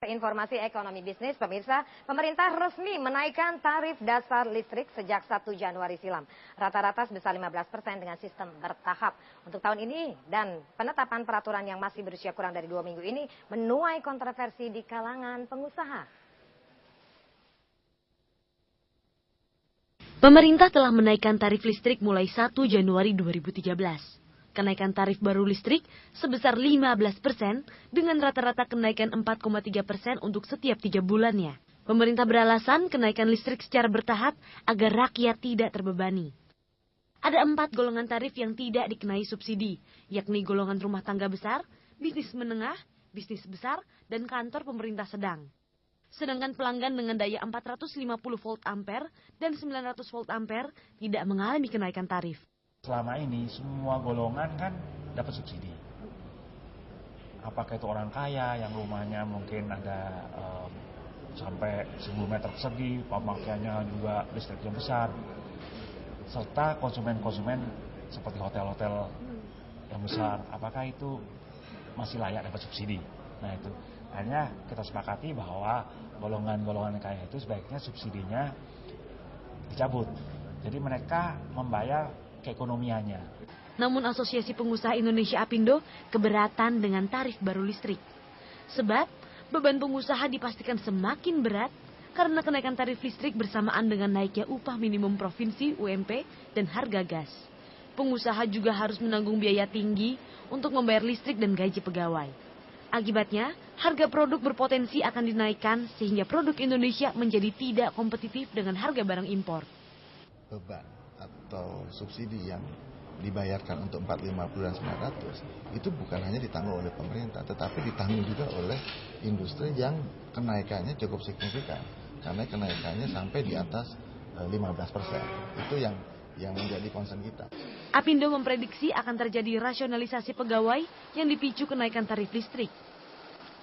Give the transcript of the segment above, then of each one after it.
Informasi ekonomi bisnis, pemirsa, pemerintah resmi menaikkan tarif dasar listrik sejak 1 Januari silam. Rata-rata sebesar 15% dengan sistem bertahap. Untuk tahun ini dan penetapan peraturan yang masih berusia kurang dari 2 minggu ini menuai kontroversi di kalangan pengusaha. Pemerintah telah menaikkan tarif listrik mulai 1 Januari 2013. Kenaikan tarif baru listrik sebesar 15% dengan rata-rata kenaikan 4,3% untuk setiap 3 bulannya. Pemerintah beralasan kenaikan listrik secara bertahap agar rakyat tidak terbebani. Ada 4 golongan tarif yang tidak dikenai subsidi, yakni golongan rumah tangga besar, bisnis menengah, bisnis besar, dan kantor pemerintah sedang. Sedangkan pelanggan dengan daya 450 volt ampere dan 900 volt ampere tidak mengalami kenaikan tarif. Selama ini semua golongan kan dapat subsidi. Apakah itu orang kaya yang rumahnya mungkin ada sampai 1000 meter persegi, pemakaiannya juga listriknya besar, serta konsumen-konsumen seperti hotel-hotel yang besar, apakah itu masih layak dapat subsidi? Nah itu, akhirnya kita sepakati bahwa golongan-golongan kaya itu sebaiknya subsidinya dicabut. Jadi mereka membayar keekonomiannya. Namun Asosiasi Pengusaha Indonesia Apindo keberatan dengan tarif baru listrik. Sebab beban pengusaha dipastikan semakin berat karena kenaikan tarif listrik bersamaan dengan naiknya upah minimum provinsi UMP dan harga gas. Pengusaha juga harus menanggung biaya tinggi untuk membayar listrik dan gaji pegawai. Akibatnya, harga produk berpotensi akan dinaikkan sehingga produk Indonesia menjadi tidak kompetitif dengan harga barang impor. Beban atau subsidi yang dibayarkan untuk 450 dan 900 itu bukan hanya ditanggung oleh pemerintah, tetapi ditanggung juga oleh industri yang kenaikannya cukup signifikan, karena kenaikannya sampai di atas 15%. Itu yang menjadi concern kita. Apindo memprediksi akan terjadi rasionalisasi pegawai yang dipicu kenaikan tarif listrik.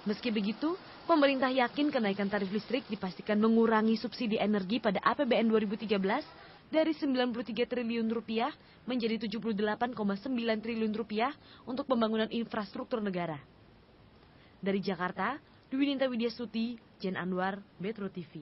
Meski begitu, pemerintah yakin kenaikan tarif listrik dipastikan mengurangi subsidi energi pada APBN 2013 dari 93 triliun rupiah menjadi 78,9 triliun rupiah untuk pembangunan infrastruktur negara. Dari Jakarta, Dwi Ninta Widya Stuti, Jen Anwar, Metro TV.